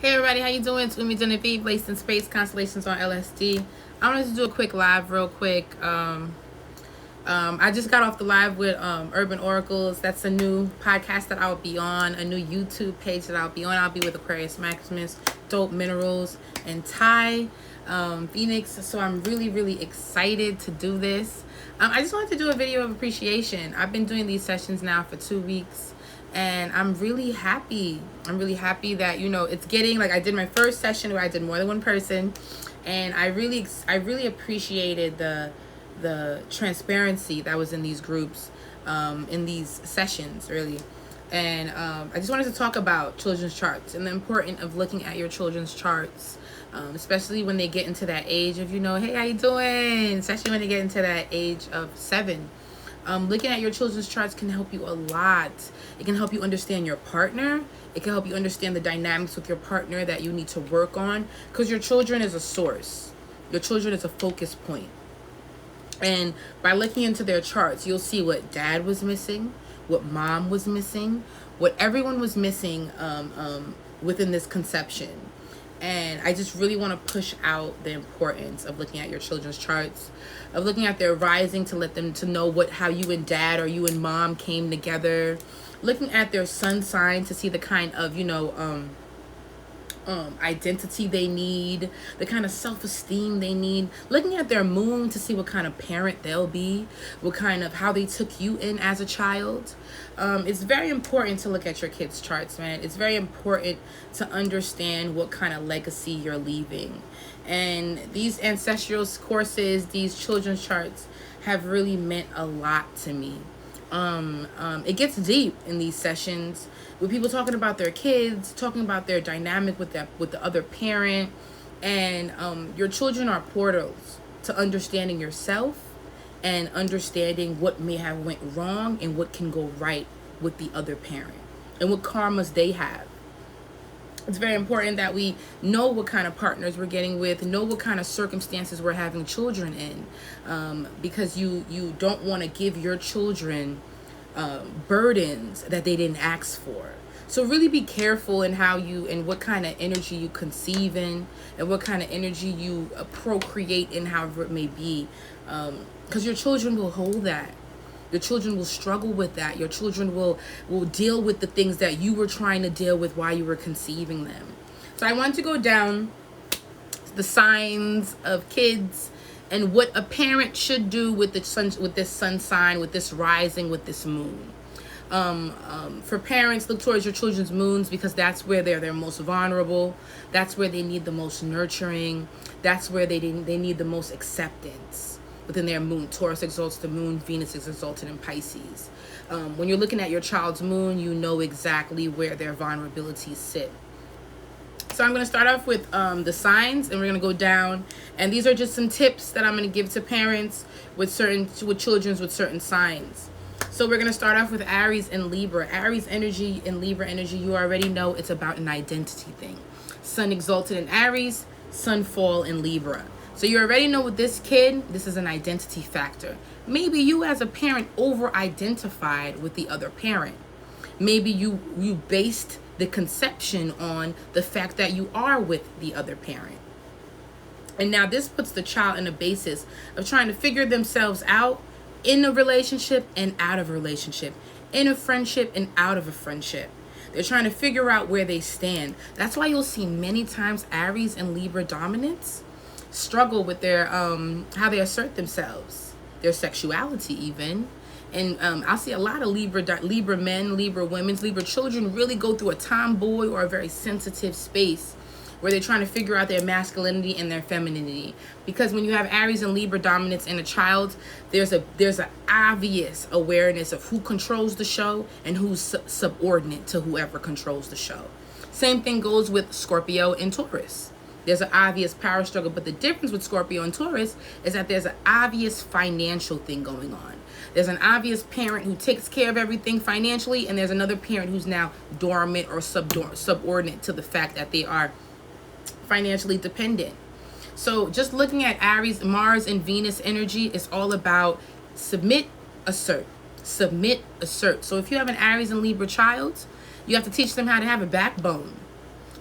Hey everybody, how you doing? It's UmiJenevieve, Laced in Space Constellations on LSD. I wanted to do a quick live real quick. I just got off the live with Urban Oracles. That's a new podcast that I'll be on, a new YouTube page that I'll be on. I'll be with Aquarius Maximus, Dope Minerals, and Ty Phoenix. So I'm really excited to do this. I just wanted to do a video of appreciation. I've been doing these sessions now for 2 weeks. And I'm really happy. I'm really happy that, you know, it's getting, like, I did my first session where I did more than one person, and I really appreciated the transparency that was in these groups, in these sessions, really. And I just wanted to talk about children's charts and the importance of looking at your children's charts, especially when they get into that age of, you know, hey, how you doing? Especially when they get into that age of 7. Looking at your children's charts can help you a lot. It can help you understand your partner. It can help you understand the dynamics with your partner that you need to work on, because your children is a source. Your children is a focus point. And by looking into their charts, you'll see what dad was missing, what mom was missing, what everyone was missing within this conception. And I just really want to push out the importance of looking at your children's charts, of looking at their rising to let them to know how you and dad or you and mom came together, looking at their sun sign to see the kind of, you know, identity they need, the kind of self-esteem they need, looking at their moon to see what kind of parent they'll be, what kind of, how they took you in as a child. It's very important to look at your kids' charts, man. It's very important to understand what kind of legacy you're leaving. And these ancestral courses, these children's charts have really meant a lot to me. It gets deep in these sessions with people talking about their kids, talking about their dynamic with the other parent, and your children are portals to understanding yourself and understanding what may have went wrong and what can go right with the other parent and what karmas they have. It's very important that we know what kind of partners we're getting with, know what kind of circumstances we're having children in, because you don't want to give your children burdens that they didn't ask for. So really be careful in how you and what kind of energy you conceive in, and what kind of energy you procreate in, however it may be, because your children will hold that. Your children will struggle with that. Your children will deal with the things that you were trying to deal with while you were conceiving them. So I want to go down the signs of kids and what a parent should do with the sun, with this sun sign, with this rising, with this moon. For parents, look towards your children's moons, because that's where they're most vulnerable. That's where they need the most nurturing. That's where they need the most acceptance within their moon. Taurus exalts the moon, Venus is exalted in Pisces. When you're looking at your child's moon, you know exactly where their vulnerabilities sit. So I'm going to start off with the signs, and we're going to go down. And these are just some tips that I'm going to give to parents with children with certain signs. So we're going to start off with Aries and Libra. Aries energy and Libra energy, you already know it's about an identity thing. Sun exalted in Aries, Sun fall in Libra. So you already know with this kid, this is an identity factor. Maybe you as a parent over-identified with the other parent. Maybe you based the conception on the fact that you are with the other parent. And now this puts the child in a basis of trying to figure themselves out in a relationship and out of a relationship, in a friendship and out of a friendship. They're trying to figure out where they stand. That's why you'll see many times Aries and Libra dominance struggle with their how they assert themselves, their sexuality even. And I'll see a lot of Libra men, Libra women, Libra children really go through a tomboy or a very sensitive space where they're trying to figure out their masculinity and their femininity. Because when you have Aries and Libra dominance in a child, there's an obvious awareness of who controls the show and who's subordinate to whoever controls the show. Same thing goes with Scorpio and Taurus. There's an obvious power struggle, but the difference with Scorpio and Taurus is that there's an obvious financial thing going on. There's an obvious parent who takes care of everything financially, and there's another parent who's now dormant or subordinate to the fact that they are financially dependent. So just looking at Aries, Mars, and Venus energy is all about submit, assert. Submit, assert. So if you have an Aries and Libra child, you have to teach them how to have a backbone.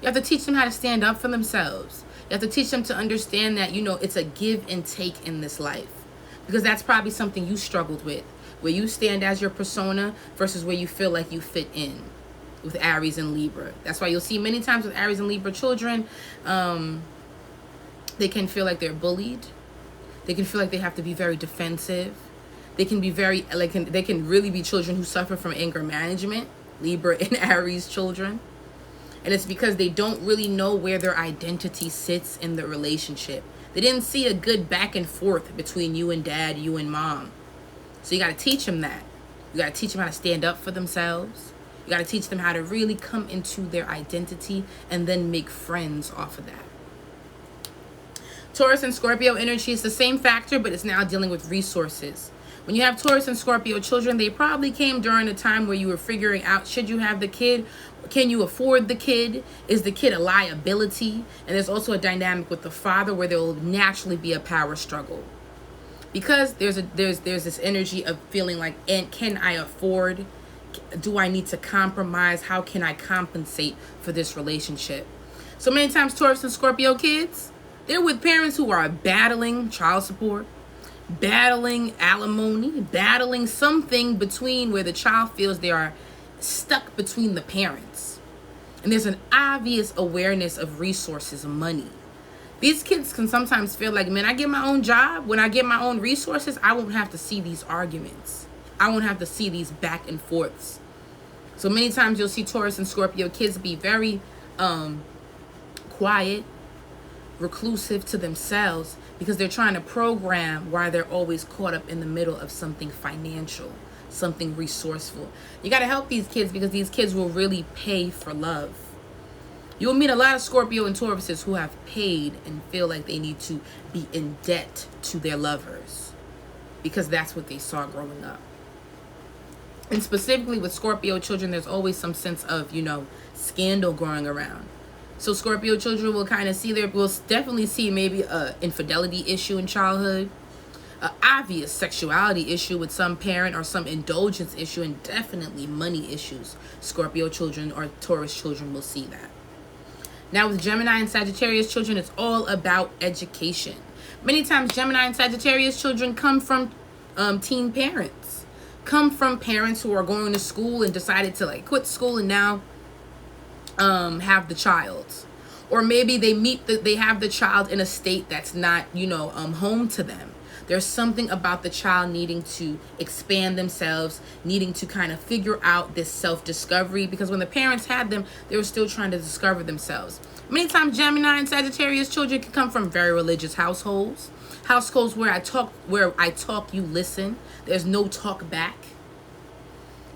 You have to teach them how to stand up for themselves. You have to teach them to understand that, it's a give and take in this life. Because that's probably something you struggled with, where you stand as your persona versus where you feel like you fit in with Aries and Libra. That's why you'll see many times with Aries and Libra children, they can feel like they're bullied. They can feel like they have to be very defensive. They can be they can really be children who suffer from anger management, Libra and Aries children. And it's because they don't really know where their identity sits in the relationship. They didn't see a good back and forth between you and dad, you and mom. So you got to teach them that. You got to teach them how to stand up for themselves. You got to teach them how to really come into their identity and then make friends off of that. Taurus and Scorpio energy is the same factor, but it's now dealing with resources. When you have Taurus and Scorpio children, they probably came during a time where you were figuring out, should you have the kid? Can you afford the kid? Is the kid a liability? And there's also a dynamic with the father where there will naturally be a power struggle. Because there's this energy of feeling like, and can I afford? Do I need to compromise? How can I compensate for this relationship? So many times Taurus and Scorpio kids, they're with parents who are battling child support, battling alimony, battling something between where the child feels they are stuck between the parents. And there's an obvious awareness of resources, money. These kids can sometimes feel like, man, I get my own job. When I get my own resources, I won't have to see these arguments. I won't have to see these back and forths. So many times you'll see Taurus and Scorpio kids be very quiet, reclusive to themselves, because they're trying to program why they're always caught up in the middle of something financial, something resourceful. You got to help these kids because these kids will really pay for love. You'll meet a lot of Scorpio and Tauruses who have paid and feel like they need to be in debt to their lovers because that's what they saw growing up. And specifically with Scorpio children, there's always some sense of, scandal going around. So Scorpio children will kind of will definitely see maybe a infidelity issue in childhood, an obvious sexuality issue with some parent or some indulgence issue, and definitely money issues. Scorpio children or Taurus children will see that. Now with Gemini and Sagittarius children, it's all about education. Many times Gemini and Sagittarius children come from teen parents, come from parents who are going to school and decided to quit school and now have the child, or maybe they have the child in a state that's not home to them. There's something about the child needing to expand themselves, needing to kind of figure out this self-discovery, because when the parents had them, they were still trying to discover themselves. Many times Gemini and Sagittarius children can come from very religious households where I talk, you listen. There's no talk back.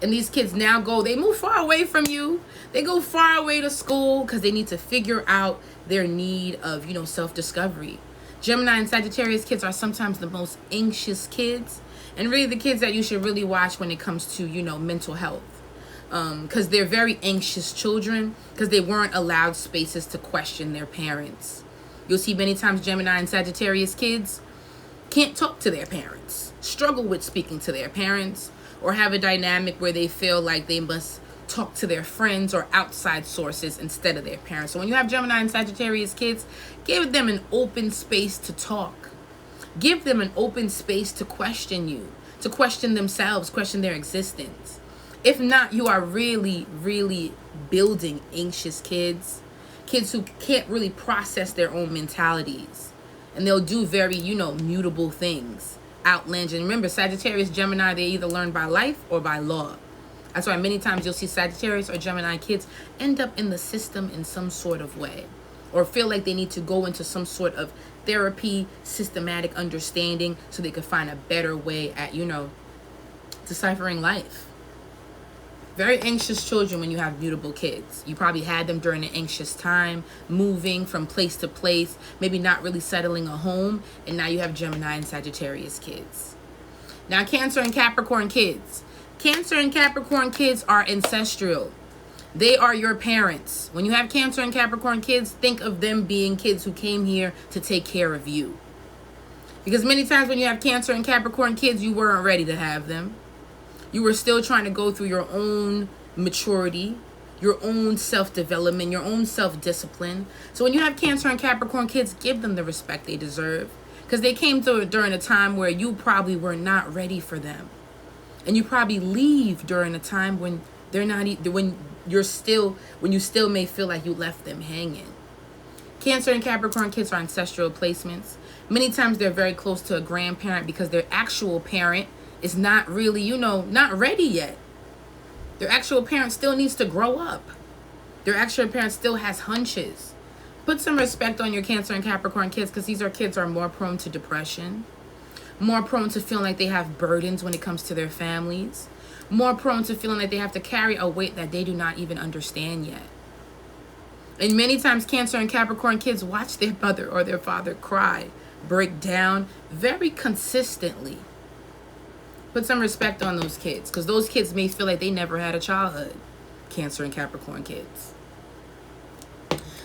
And these kids now they move far away from you. They go far away to school because they need to figure out their need of, self-discovery. Gemini and Sagittarius kids are sometimes the most anxious kids, and really the kids that you should really watch when it comes to, mental health. Because they're very anxious children because they weren't allowed spaces to question their parents. You'll see many times Gemini and Sagittarius kids can't talk to their parents, struggle with speaking to their parents, or have a dynamic where they feel like they must talk to their friends or outside sources instead of their parents. So when you have Gemini and Sagittarius kids, give them an open space to talk. Give them an open space to question you, to question themselves, question their existence. If not, you are really, really building anxious kids who can't really process their own mentalities. And they'll do very, mutable things. Outlandish. And remember, Sagittarius, Gemini, they either learn by life or by law. That's why many times you'll see Sagittarius or Gemini kids end up in the system in some sort of way, or feel like they need to go into some sort of therapy, systematic understanding so they can find a better way at, deciphering life. Very anxious children when you have mutable kids. You probably had them during an anxious time, moving from place to place, maybe not really settling a home, and now you have Gemini and Sagittarius kids. Now Cancer and Capricorn kids. Cancer and Capricorn kids are ancestral. They are your parents. When you have Cancer and Capricorn kids, think of them being kids who came here to take care of you. Because many times when you have Cancer and Capricorn kids, you weren't ready to have them. You were still trying to go through your own maturity. your own self-development, your own self-discipline. So when you have Cancer and Capricorn kids, give them the respect they deserve, because they came through during a time where you probably were not ready for them. And you probably leave during a time when they're not, when you still may feel like you left them hanging. Cancer and Capricorn kids are ancestral placements. Many times they're very close to a grandparent because their actual parent is not really, not ready yet. Their actual parent still needs to grow up. Their actual parent still has hunches. Put some respect on your Cancer and Capricorn kids, because these kids are more prone to depression, more prone to feeling like they have burdens when it comes to their families, more prone to feeling like they have to carry a weight that they do not even understand yet. And many times Cancer and Capricorn kids watch their mother or their father cry, break down very consistently. Put some respect on those kids, because those kids may feel like they never had a childhood. Cancer and Capricorn kids.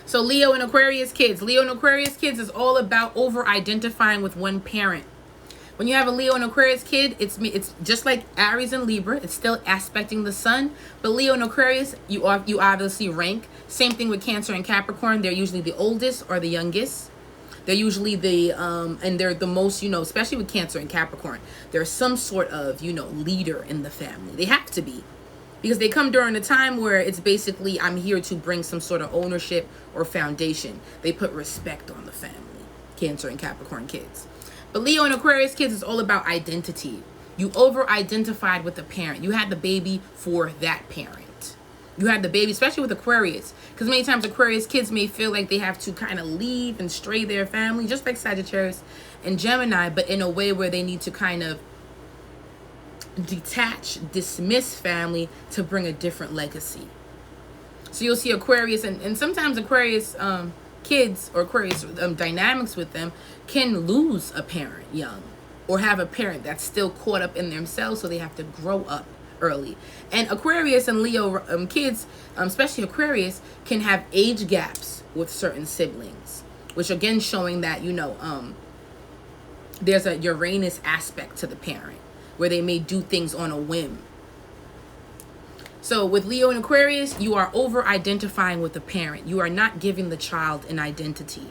So Leo and Aquarius kids. Leo and Aquarius kids is all about over-identifying with one parent. When you have a Leo and Aquarius kid, it's just like Aries and Libra. It's still aspecting the sun. But Leo and Aquarius, you obviously rank. Same thing with Cancer and Capricorn. They're usually the oldest or the youngest. They're usually and they're the most, especially with Cancer and Capricorn, there's some sort of, leader in the family. They have to be, because they come during a time where it's basically, I'm here to bring some sort of ownership or foundation. They put respect on the family, Cancer and Capricorn kids. But Leo and Aquarius kids is all about identity. You over-identified with the parent. You had the baby for that parent. You had the baby, especially with Aquarius, because many times Aquarius kids may feel like they have to kind of leave and stray their family, just like Sagittarius and Gemini, but in a way where they need to kind of detach, dismiss family to bring a different legacy. So you'll see Aquarius, and sometimes Aquarius kids or Aquarius dynamics with them can lose a parent young, or have a parent that's still caught up in themselves, so they have to grow up early. And Aquarius and Leo kids, especially Aquarius, can have age gaps with certain siblings, which again showing that there's a Uranus aspect to the parent where they may do things on a whim. So with Leo and Aquarius, you are over identifying with the parent. You are not giving the child an identity.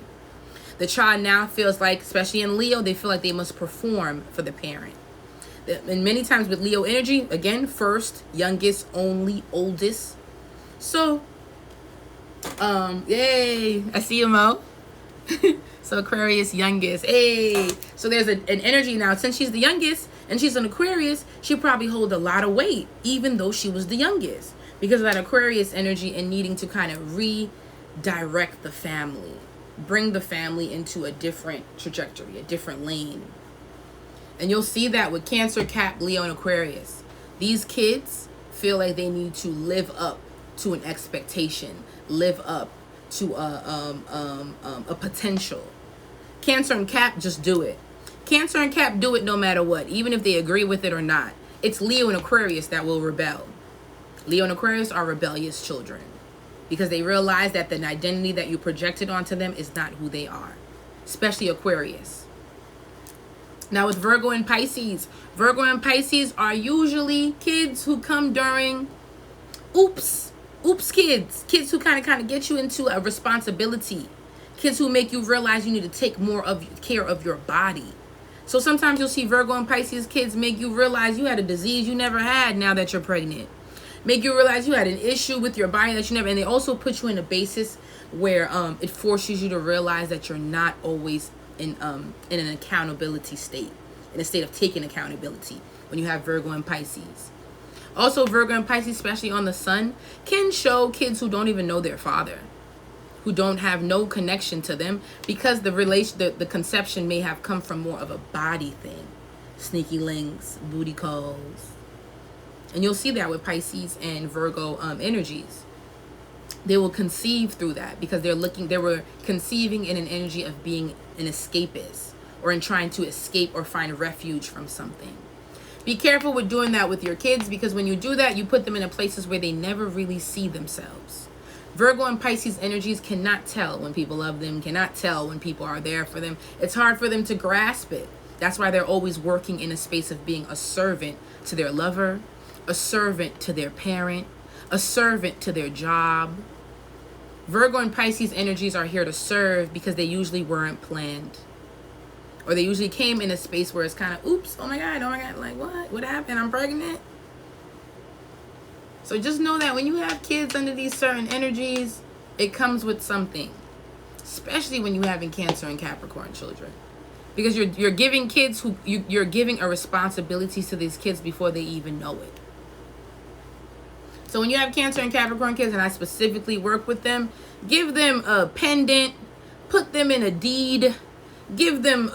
The child now feels like, especially in Leo, they feel like they must perform for the parent. And many times with Leo energy, again, first, youngest, only, oldest. So, yay, I see you, Mo. So Aquarius, youngest, hey. So there's an energy now. Since she's the youngest and she's an Aquarius, she probably hold a lot of weight, even though she was the youngest, because of that Aquarius energy and needing to kind of redirect the family, bring the family into a different trajectory, a different lane. And you'll see that with Cancer, Cap, Leo, and Aquarius. These kids feel like they need to live up to an expectation, live up to a potential. Cancer and Cap just do it. Cancer and Cap do it no matter what, even if they agree with it or not. It's Leo and Aquarius that will rebel. Leo and Aquarius are rebellious children, because they realize that the identity that you projected onto them is not who they are, especially Aquarius. Now with Virgo and Pisces are usually kids who come during oops kids who kind of get you into a responsibility, kids who make you realize you need to take more care of your body. So sometimes you'll see Virgo and Pisces kids make you realize you had a disease you never had now that you're pregnant, make you realize you had an issue with your body that you never, and they also put you in a basis where it forces you to realize that you're not always in an accountability state, in a state of taking accountability when you have Virgo and Pisces. Also, Virgo and Pisces, especially on the sun, can show kids who don't even know their father, who don't have no connection to them, because the conception may have come from more of a body thing, sneaky links, booty calls. And you'll see that with Pisces and Virgo energies. They will conceive through that because they were conceiving in an energy of being an escapist, or in trying to escape or find refuge from something. Be careful with doing that with your kids, because when you do that, you put them in places where they never really see themselves. Virgo and Pisces energies cannot tell when people love them, cannot tell when people are there for them. It's hard for them to grasp it. That's why they're always working in a space of being a servant to their lover, a servant to their parent, a servant to their job. Virgo and Pisces energies are here to serve because they usually weren't planned. Or they usually came in a space where it's kind of, oops, oh my God, like what? What happened? I'm pregnant? So just know that when you have kids under these certain energies, it comes with something. Especially when you're having Cancer and Capricorn children. Because you're giving kids you're giving a responsibility to these kids before they even know it. So when you have Cancer and Capricorn kids, and I specifically work with them, give them a pendant, put them in a deed, give them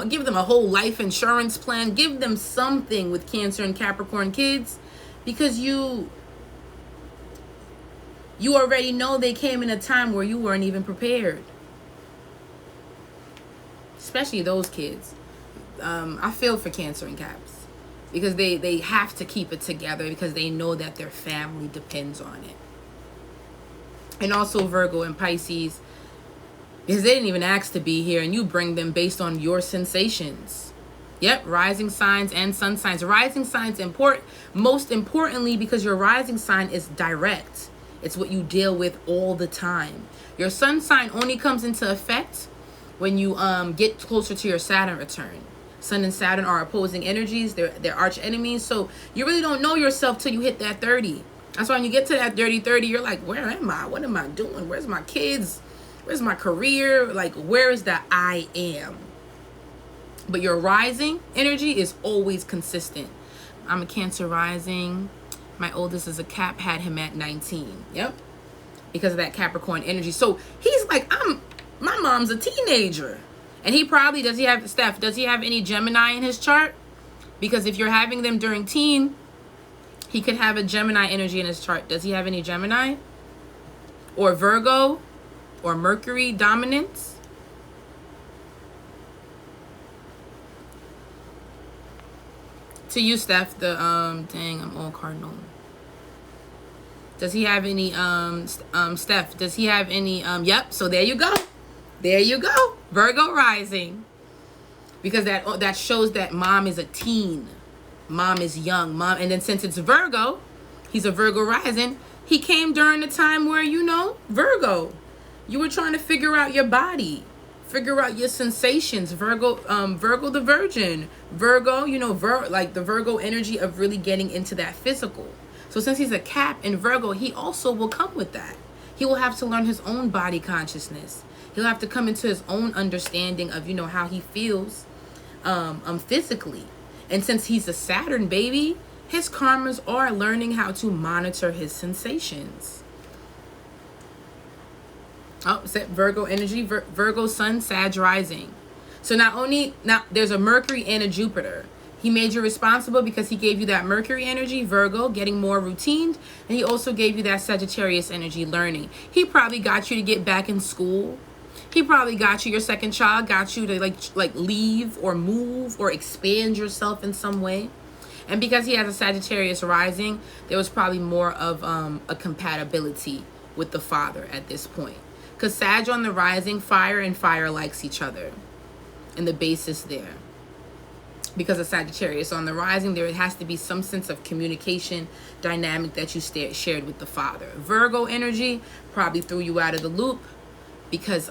give them a whole life insurance plan, give them something with Cancer and Capricorn kids, because you already know they came in a time where you weren't even prepared. Especially those kids. I feel for Cancer and Caps, because they have to keep it together because they know that their family depends on it. And also Virgo and Pisces, because they didn't even ask to be here, and you bring them based on your sensations. Yep, rising signs and sun signs. Rising signs most importantly because your rising sign is direct. It's what you deal with all the time. Your sun sign only comes into effect when you get closer to your Saturn return. Sun and Saturn are opposing energies. They're arch enemies. So you really don't know yourself till you hit that 30. That's why when you get to that 30, you're like, where am I? What am I doing? Where's my kids? Where's my career? Like, where is that I am? But your rising energy is always consistent. I'm a Cancer rising. My oldest is a Cap, had him at 19. Yep. Because of that Capricorn energy. So he's like, my mom's a teenager. And he probably, does he have any Gemini in his chart? Because if you're having them during teen, he could have a Gemini energy in his chart. Does he have any Gemini? Or Virgo? Or Mercury dominance? To you, Steph, dang, I'm all cardinal. Does he have any, Steph, does he have any, yep, so there you go. There you go. Virgo rising. Because that shows that mom is a teen. Mom is young. And then since it's Virgo, he's a Virgo rising, he came during the time where, Virgo, you were trying to figure out your body, figure out your sensations. Virgo the Virgin. Virgo, like the Virgo energy of really getting into that physical. So since he's a Cap in Virgo, he also will come with that. He will have to learn his own body consciousness. He'll have to come into his own understanding of, how he feels physically. And since he's a Saturn baby, his karmas are learning how to monitor his sensations. Oh, set Virgo energy, Virgo sun, Sag rising. So now there's a Mercury and a Jupiter. He made you responsible because he gave you that Mercury energy, Virgo, getting more routine. And he also gave you that Sagittarius energy, learning. He probably got you to get back in school. He probably got you, your second child got you to like leave or move or expand yourself in some way. And because he has a Sagittarius rising, there was probably more of a compatibility with the father at this point. Because Sag on the rising, fire and fire likes each other. And the basis there. Because of Sagittarius on the rising, there has to be some sense of communication dynamic that you shared with the father. Virgo energy probably threw you out of the loop because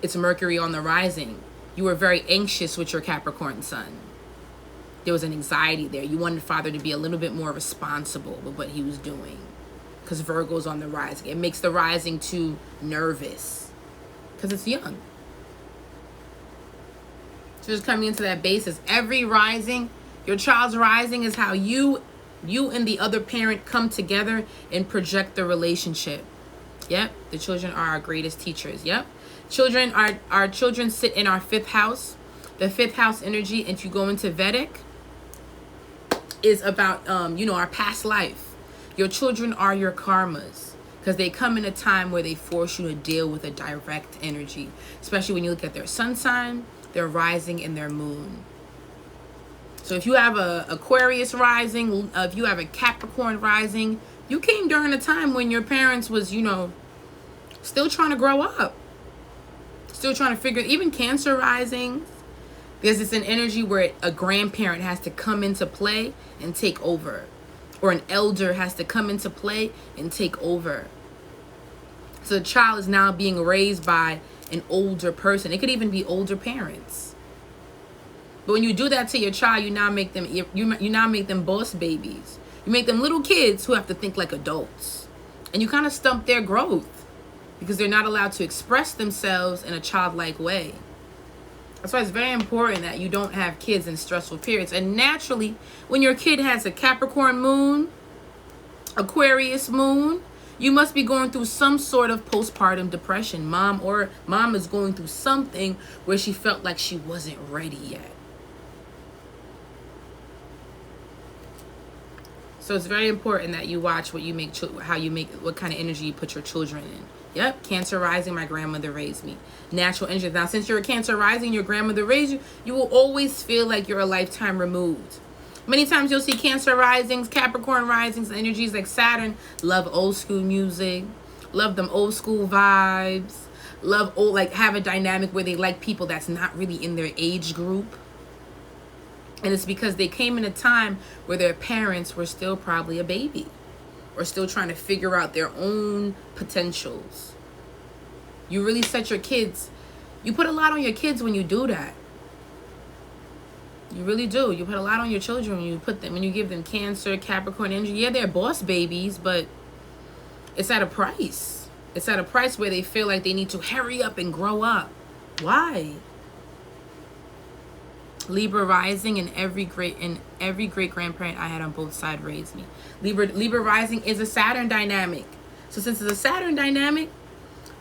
it's Mercury on the rising. You were very anxious with your Capricorn sun. There was an anxiety there. You wanted father to be a little bit more responsible with what he was doing. Because Virgo's on the rising. It makes the rising too nervous. Because it's young. So just coming into that basis. Every rising, your child's rising is how you and the other parent come together and project the relationship. Yep. The children are our greatest teachers. Yep. Our children sit in our 5th house. The 5th house energy, if you go into Vedic, is about, our past life. Your children are your karmas because they come in a time where they force you to deal with a direct energy, especially when you look at their sun sign, their rising, and their moon. So if you have a Aquarius rising, if you have a Capricorn rising, you came during a time when your parents was, still trying to grow up, still trying to figure, even Cancer rising, because it's an energy where a grandparent has to come into play and take over. or an elder has to come into play and take over. So the child is now being raised by an older person. It could even be older parents. But when you do that to your child, you now make them boss babies. You make them little kids who have to think like adults. And you kind of stump their growth because they're not allowed to express themselves in a childlike way. That's why it's very important that you don't have kids in stressful periods. And naturally, when your kid has a Capricorn moon, Aquarius moon, you must be going through some sort of postpartum depression. Mom is going through something where she felt like she wasn't ready yet. So it's very important that you watch what you make, what kind of energy you put your children in. Yep, Cancer rising, my grandmother raised me. Natural energy. Now, since you're a Cancer rising, your grandmother raised you, you will always feel like you're a lifetime removed. Many times you'll see Cancer risings, Capricorn risings, energies like Saturn. Love old school music. Love them old school vibes. Love old, like have a dynamic where they like people that's not really in their age group. And it's because they came in a time where their parents were still probably a baby or still trying to figure out their own potentials. You really set your kids, you put a lot on your kids when you do that. You really do. You put a lot on your children when you give them Cancer, Capricorn energy. Yeah, they're boss babies, but it's at a price. It's at a price where they feel like they need to hurry up and grow up. Why? Libra rising, and every great grandparent I had on both sides raised me. Libra rising is a Saturn dynamic. So since it's a Saturn dynamic,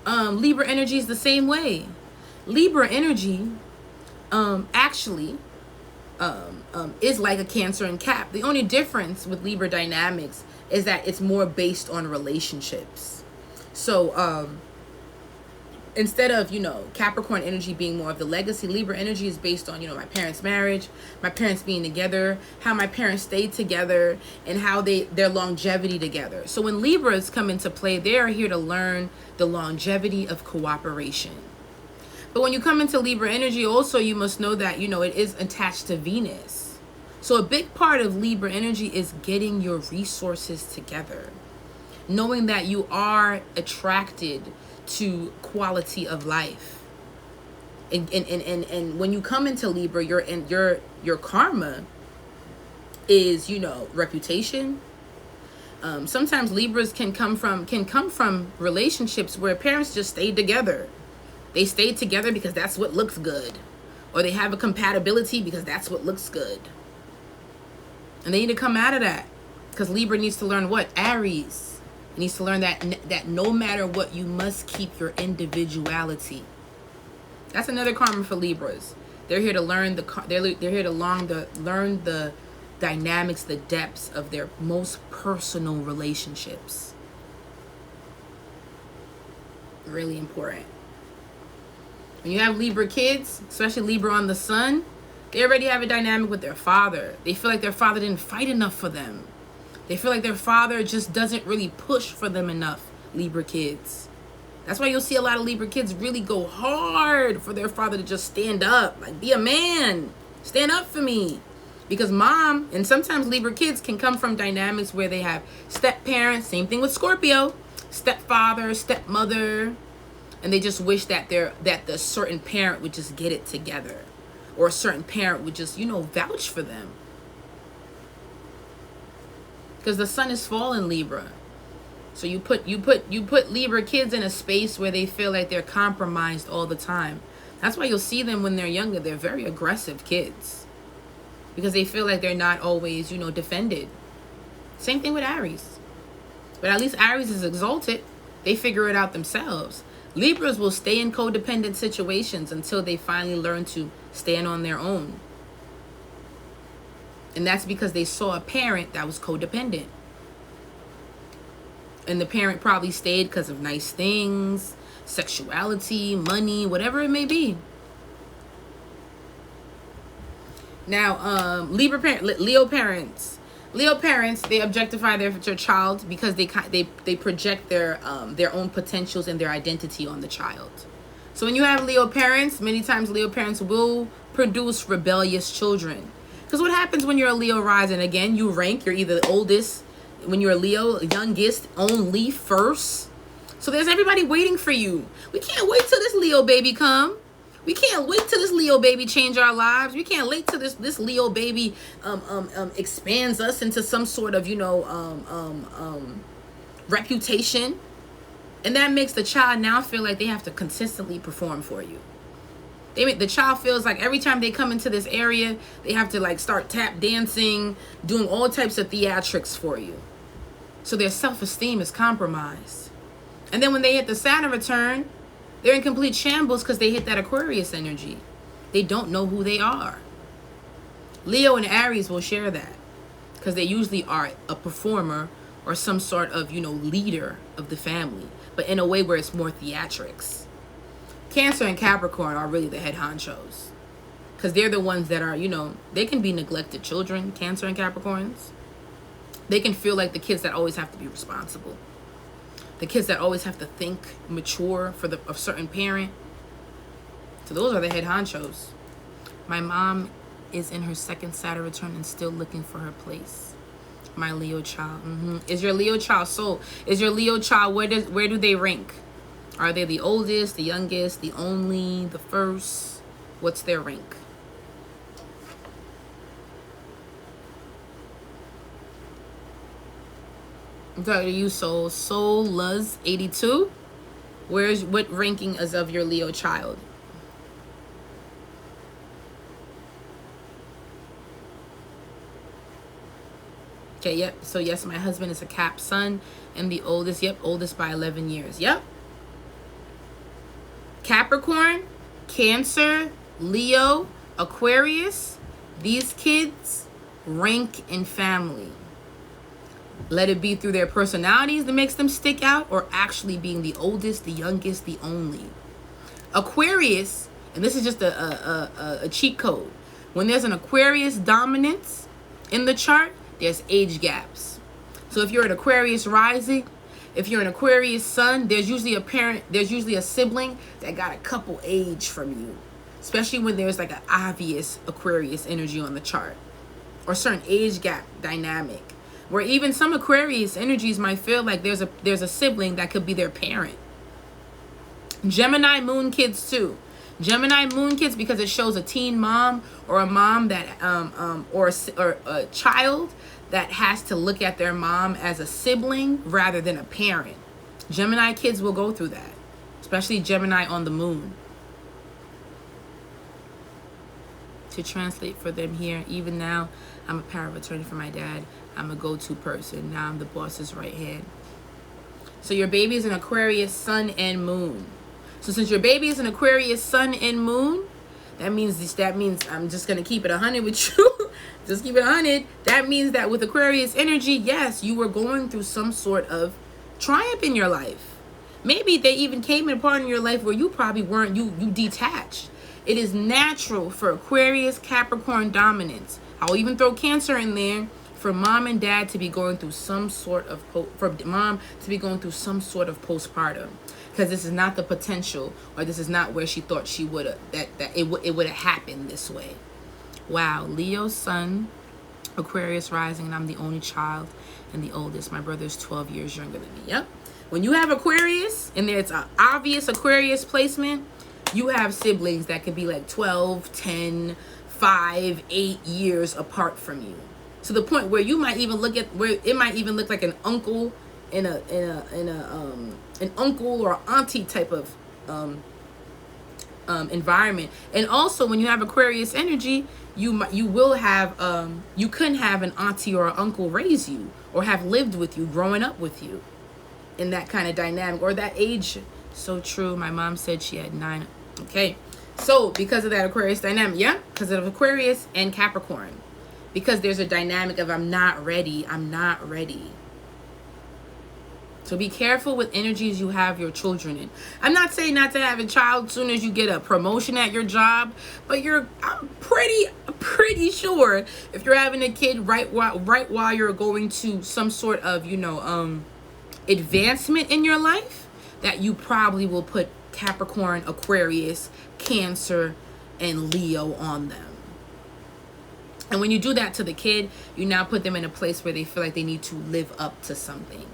Libra energy is the same way. Libra energy actually is like a Cancer and Cap. The only difference with Libra dynamics is that it's more based on relationships. So instead of, Capricorn energy being more of the legacy, Libra energy is based on, my parents' marriage, my parents being together, how my parents stayed together, and how their longevity together. So when Libras come into play, they are here to learn the longevity of cooperation. But when you come into Libra energy, also, you must know that, it is attached to Venus. So a big part of Libra energy is getting your resources together. Knowing that you are attracted to quality of life. And when you come into Libra, your karma is, reputation. Sometimes Libras can come from relationships where parents just stayed together. They stayed together because that's what looks good. Or they have a compatibility because that's what looks good. And they need to come out of that. Because Libra needs to learn what? Aries. It needs to learn that no matter what, you must keep your individuality. That's another karma for Libras. They're here to learn learn the dynamics, the depths of their most personal relationships. Really important. When you have Libra kids, especially Libra on the sun, they already have a dynamic with their father. They feel like their father didn't fight enough for them. They feel like their father just doesn't really push for them enough, Libra kids. That's why you'll see a lot of Libra kids really go hard for their father to just stand up. Like, be a man. Stand up for me. Because mom, and sometimes Libra kids can come from dynamics where they have step-parents. Same thing with Scorpio. Stepfather, stepmother. And they just wish that the certain parent would just get it together. Or a certain parent would just, vouch for them. Because the sun is falling Libra. So you put Libra kids in a space where they feel like they're compromised all the time. That's why you'll see them when they're younger. They're very aggressive kids. Because they feel like they're not always, defended. Same thing with Aries. But at least Aries is exalted. They figure it out themselves. Libras will stay in codependent situations until they finally learn to stand on their own. And that's because they saw a parent that was codependent. And the parent probably stayed because of nice things, sexuality, money, whatever it may be. Now, Leo parents, they objectify their child because they project their own potentials and their identity on the child. So when you have Leo parents, many times Leo parents will produce rebellious children. Because what happens when you're a Leo rising? Again, you're either the oldest when you're a Leo, youngest, only, first. So there's everybody waiting for you. We can't wait till this Leo baby come. We can't wait till this Leo baby change our lives. We can't wait till this Leo baby expands us into some sort of, reputation. And that makes the child now feel like they have to consistently perform for you. The child feels like every time they come into this area, they have to like start tap dancing, doing all types of theatrics for you. So their self-esteem is compromised. And then when they hit the Saturn return, they're in complete shambles because they hit that Aquarius energy. They don't know who they are. Leo and Aries will share that because they usually are a performer or some sort of, leader of the family, but in a way where it's more theatrics. Cancer and Capricorn are really the head honchos because they're the ones that are, they can be neglected children, Cancer and Capricorns. They can feel like the kids that always have to be responsible. The kids that always have to think mature for a certain parent. So those are the head honchos. My mom is in her second Saturn return and still looking for her place. My Leo child. Is your Leo child where do they rank? Are they the oldest, the youngest, the only, the first? What's their rank? I'm talking to you, Soul. Soul Luz 82. What ranking is of your Leo child? Okay, yep. So yes, my husband is a Cap son and the oldest. Yep, oldest by 11 years. Yep. Capricorn, Cancer, Leo, Aquarius. These kids rank in family. Let it be through their personalities that makes them stick out, or actually being the oldest, the youngest, the only. Aquarius, and this is just a cheat code. When there's an Aquarius dominance in the chart, there's age gaps. So if you're an Aquarius rising, if you're an Aquarius sun, there's usually a sibling that got a couple age from you, especially when there's like an obvious Aquarius energy on the chart, or certain age gap dynamic, where even some Aquarius energies might feel like there's a sibling that could be their parent. Gemini moon kids too. Gemini moon kids, because it shows a teen mom or a mom that or a child that has to look at their mom as a sibling rather than a parent. Gemini kids will go through that, especially Gemini on the moon. To translate for them here, even now, I'm a power of attorney for my dad. I'm a go-to person. Now I'm the boss's right hand. So your baby is an Aquarius sun and moon. So since your baby is an Aquarius sun and moon, that means I'm just going to keep it 100 with you. Just keep it 100. That means that with Aquarius energy, yes, you were going through some sort of triumph in your life. Maybe they even came in a part in your life where you probably weren't, you detached. It is natural for Aquarius, Capricorn dominance. I'll even throw Cancer in there, for mom and dad to be going through some sort of postpartum, because this is not the potential, or this is not where she thought she would have, that it would have happened this way. Wow. Leo sun, Aquarius rising, and I'm the only child and the oldest. My brother is 12 years younger than me. Yep. When you have Aquarius and there's an obvious Aquarius placement, you have siblings that could be like 12, 10, 5, 8 years apart from you. To the point where you might even look at where it might even look like an uncle in an uncle or auntie type of environment. And also when you have Aquarius energy, you couldn't have an auntie or an uncle raise you or have lived with you, growing up with you in that kind of dynamic or that age. So true. My mom said she had 9. Okay. So because of that Aquarius dynamic, yeah, because of Aquarius and Capricorn. Because there's a dynamic of I'm not ready. So be careful with energies you have your children in. I'm not saying not to have a child as soon as you get a promotion at your job, but I'm pretty sure if you're having a kid right while you're going to some sort of advancement in your life, that you probably will put Capricorn, Aquarius, Cancer, and Leo on them. And when you do that to the kid, you now put them in a place where they feel like they need to live up to something.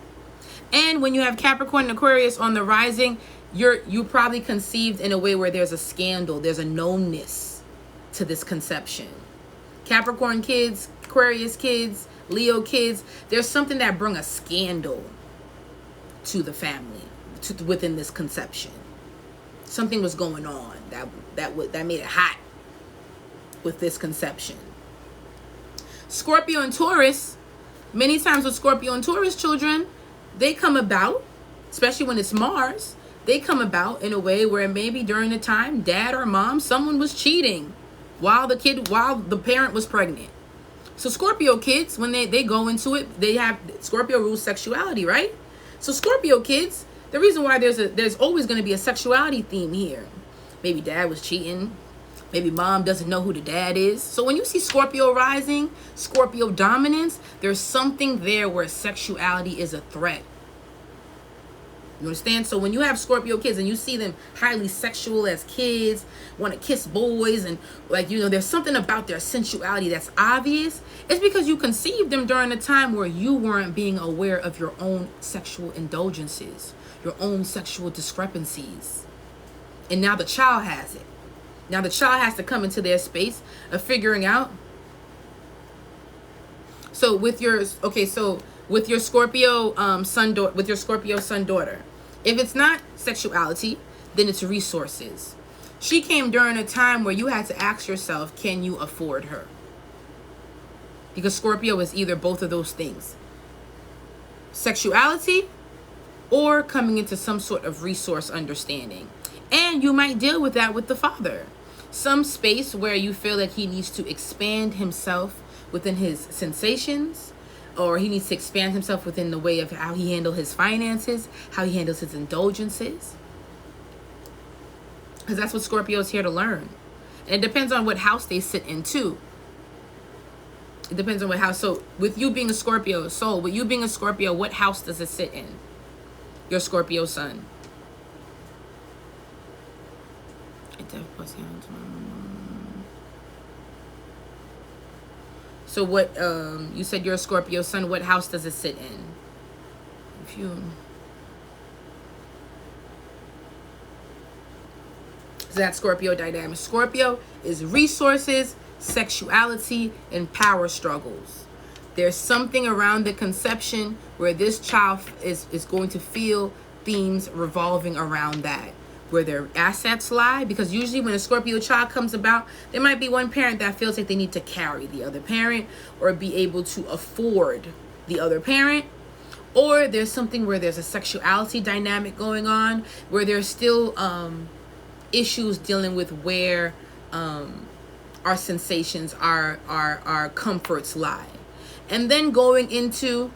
And when you have Capricorn and Aquarius on the rising, you probably conceived in a way where there's a scandal, there's a knownness to this conception. Capricorn kids, Aquarius kids, Leo kids, there's something that bring a scandal to the family, within this conception. Something was going on that made it hot with this conception. Scorpio and Taurus, many times with Scorpio and Taurus children, they come about, especially when it's Mars, they come about in a way where maybe during the time, dad or mom, someone was cheating while the parent was pregnant. So Scorpio kids, when they go into it, they have, Scorpio rules sexuality, right? So Scorpio kids, the reason why there's always going to be a sexuality theme here. Maybe dad was cheating. Maybe mom doesn't know who the dad is. So when you see Scorpio rising, Scorpio dominance, there's something there where sexuality is a threat. You understand? So when you have Scorpio kids and you see them highly sexual as kids, want to kiss boys, and like, you know, there's something about their sensuality that's obvious. It's because you conceived them during a time where you weren't being aware of your own sexual indulgences, your own sexual discrepancies. And now the child has it. Now the child has to come into their space of figuring out. So with your Scorpio son daughter, if it's not sexuality, then it's resources. She came during a time where you had to ask yourself, can you afford her? Because Scorpio is either both of those things. Sexuality or coming into some sort of resource understanding. And you might deal with that with the father. Some space where you feel that he needs to expand himself within his sensations, or he needs to expand himself within the way of how he handles his finances, how he handles his indulgences. Because that's what Scorpio is here to learn. And it depends on what house they sit in too. It depends on what house. So with you being a Scorpio soul, with you being a Scorpio, what house does it sit in? Your Scorpio sun. So what, you said you're a Scorpio sun, what house does it sit in? If you... So that's Scorpio dynamic. Scorpio is resources, sexuality, and power struggles. There's something around the conception where this child is going to feel themes revolving around that, where their assets lie. Because usually when a Scorpio child comes about, there might be one parent that feels like they need to carry the other parent or be able to afford the other parent. Or there's something where there's a sexuality dynamic going on, where there's still issues dealing with where our sensations, our comforts lie. And then going into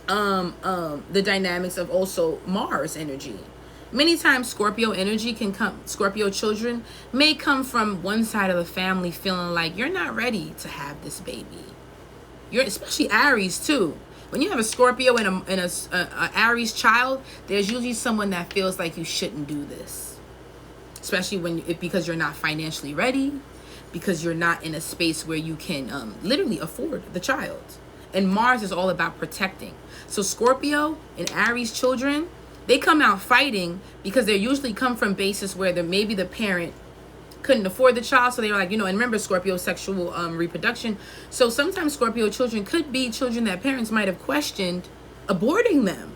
the dynamics of also Mars energy. Many times Scorpio energy can come, Scorpio children may come from one side of the family feeling like you're not ready to have this baby. You're, especially Aries too. When you have a Scorpio and a Aries child, there's usually someone that feels like you shouldn't do this. Especially because you're not financially ready, because you're not in a space where you can literally afford the child. And Mars is all about protecting. So Scorpio and Aries children, they come out fighting because they usually come from bases where maybe the parent couldn't afford the child. So they were like, you know, and remember Scorpio sexual reproduction. So sometimes Scorpio children could be children that parents might have questioned aborting them.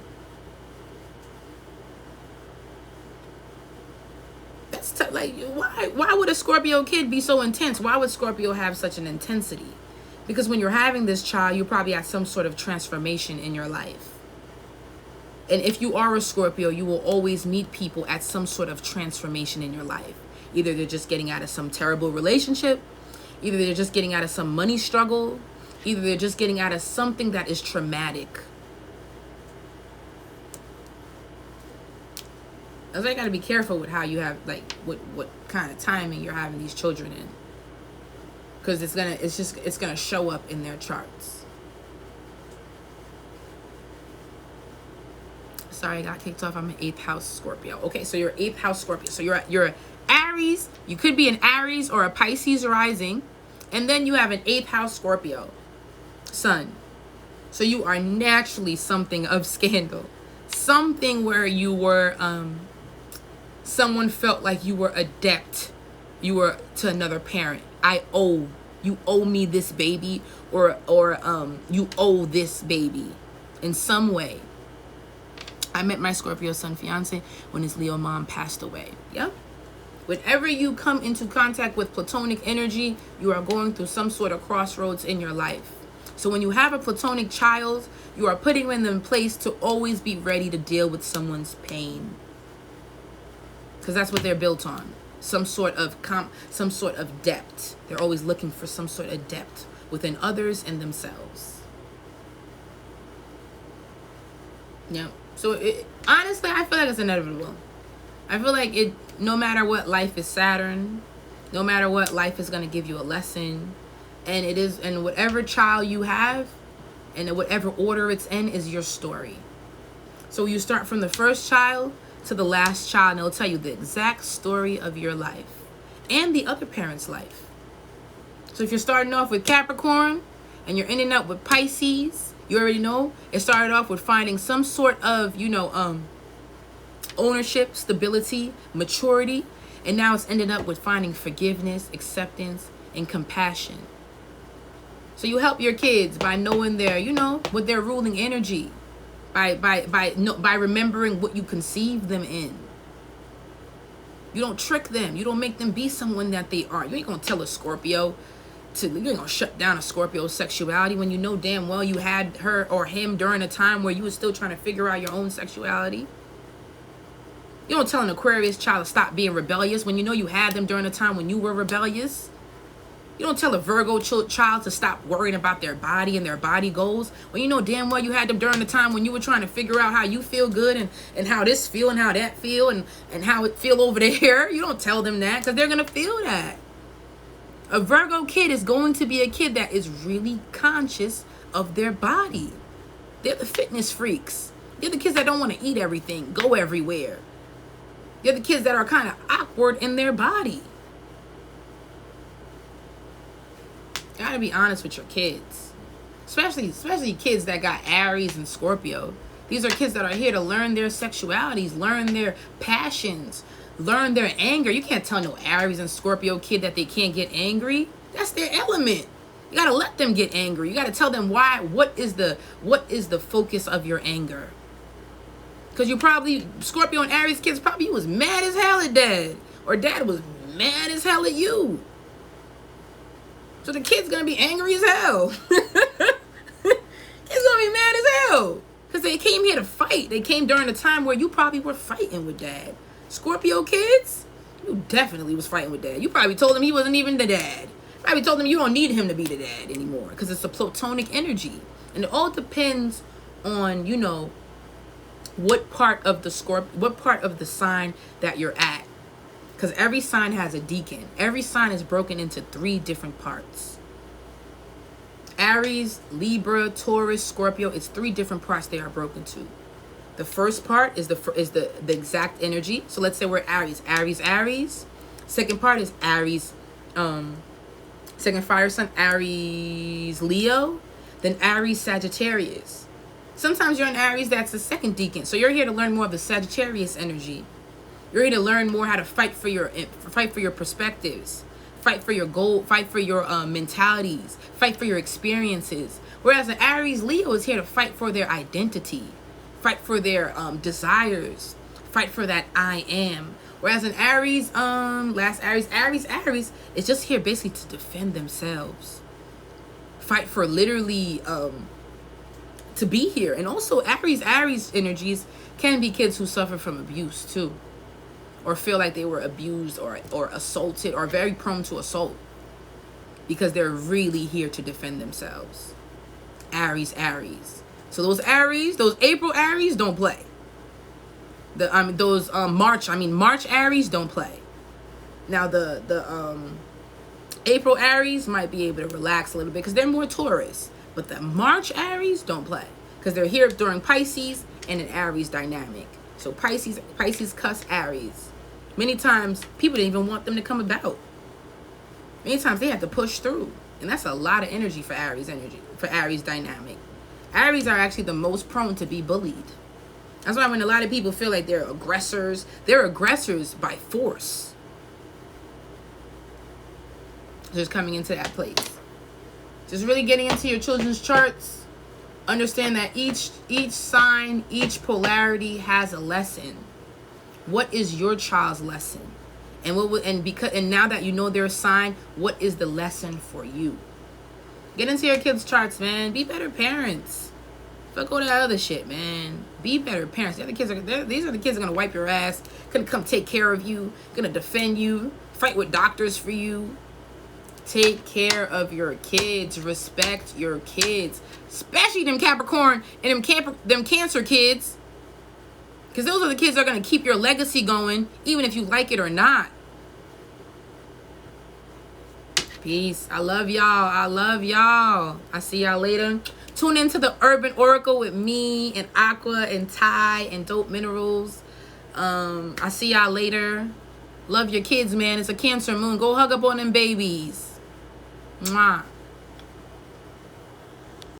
That's like, why would a Scorpio kid be so intense? Why would Scorpio have such an intensity? Because when you're having this child, you're probably at some sort of transformation in your life. And if you are a Scorpio, you will always meet people at some sort of transformation in your life. Either they're just getting out of some terrible relationship, either they're just getting out of some money struggle, either they're just getting out of something that is traumatic. That's why you gotta be careful with how you have, like, what kind of timing you're having these children in. Because it's gonna show up in their charts. Sorry, I got kicked off. I'm an 8th house Scorpio. Okay, so you're 8th house Scorpio. So you're Aries. You could be an Aries or a Pisces rising. And then you have an 8th house Scorpio sun. So you are naturally something of scandal. Something where you were, someone felt like you were a debt. You were to another parent. You owe me this baby, or you owe this baby in some way. I met my Scorpio sun fiance when his Leo mom passed away. Yep. Whenever you come into contact with platonic energy, you are going through some sort of crossroads in your life. So when you have a platonic child, you are putting them in place to always be ready to deal with someone's pain. Because that's what they're built on. Some sort of depth. They're always looking for some sort of depth within others and themselves. Yeah. So honestly, I feel like it's inevitable. I feel like no matter what, life is Saturn. No matter what, life is going to give you a lesson. And whatever child you have, and in whatever order it's in, is your story. So you start from the first child to the last child, and it'll tell you the exact story of your life and the other parent's life. So if you're starting off with Capricorn and you're ending up with Pisces, you already know it started off with finding some sort of, ownership, stability, maturity, and now it's ended up with finding forgiveness, acceptance, and compassion. So you help your kids by knowing their, with their ruling energy, by remembering what you conceived them in. You don't trick them. You don't make them be someone that they aren't. You ain't gonna tell a Scorpio you ain't gonna shut down a Scorpio's sexuality when you know damn well you had her or him during a time where you were still trying to figure out your own sexuality. You don't tell an Aquarius child to stop being rebellious when you know you had them during a time when you were rebellious. You don't tell a Virgo child to stop worrying about their body and their body goals when you know damn well you had them during the time when you were trying to figure out how you feel good and how this feel and how that feel and how it feel over there. You don't tell them that because they're going to feel that. A Virgo kid is going to be a kid that is really conscious of their body. They're the fitness freaks. They're the kids that don't want to eat everything, go everywhere. They're the kids that are kind of awkward in their body. You gotta be honest with your kids. Especially kids that got Aries and Scorpio. These are kids that are here to learn their sexualities, learn their passions, learn their anger. You can't tell no Aries and Scorpio kid that they can't get angry. That's their element. You gotta let them get angry. You gotta tell them why. What is the focus of your anger? Because you probably, Scorpio and Aries kids, probably you was mad as hell at dad. Or dad was mad as hell at you. So the kid's gonna be angry as hell. Kid's gonna be mad as hell. Because they came here to fight. They came during a time where you probably were fighting with dad. Scorpio kids, you definitely was fighting with dad. You probably told him he wasn't even the dad. Probably told him you don't need him to be the dad anymore. Because it's a platonic energy. And it all depends on, what part of the sign that you're at. Because every sign has a decan. Every sign is broken into 3 different parts. Aries, Libra, Taurus, Scorpio. It's 3 different parts they are broken to. The first part is the exact energy. So let's say we're Aries. Aries. Second part is Aries. Second fire sign, Aries, Leo. Then Aries, Sagittarius. Sometimes you're in Aries, that's the second decan. So you're here to learn more of the Sagittarius energy. You're here to learn more how to fight for your perspectives, fight for your goal, fight for your mentalities, fight for your experiences. Whereas an Aries Leo is here to fight for their identity, fight for their desires, fight for that I am. Whereas an Aries, Aries is just here basically to defend themselves, fight for literally to be here. And also Aries energies can be kids who suffer from abuse too, or feel like they were abused or assaulted or very prone to assault because they're really here to defend themselves. Aries. So those April Aries don't play. March Aries don't play. Now the April Aries might be able to relax a little bit because they're more Taurus. But the March Aries don't play because they're here during Pisces and an Aries dynamic. So Pisces cuss Aries. Many times people didn't even want them to come about. Many times they have to push through. And that's a lot of energy, for Aries dynamic. Aries are actually the most prone to be bullied. That's why when a lot of people feel like they're aggressors by force. Just coming into that place. Just really getting into your children's charts. Understand that each sign, each polarity has a lesson. What is your child's lesson? And now that you know their sign, what is the lesson for you? Get into your kids' charts, man. Be better parents. Fuck all that other shit, man. Be better parents. These are the kids that are gonna wipe your ass, gonna come take care of you, gonna defend you, fight with doctors for you. Take care of your kids. Respect your kids, especially them Capricorn and them Cancer kids, because those are the kids that are gonna keep your legacy going, even if you like it or not. Peace. I love y'all. I see y'all later. Tune into the Urban Oracle with me and Aqua and Ty and Dope Minerals. I see y'all later. Love your kids, man. It's a Cancer moon. Go hug up on them babies. Mwah.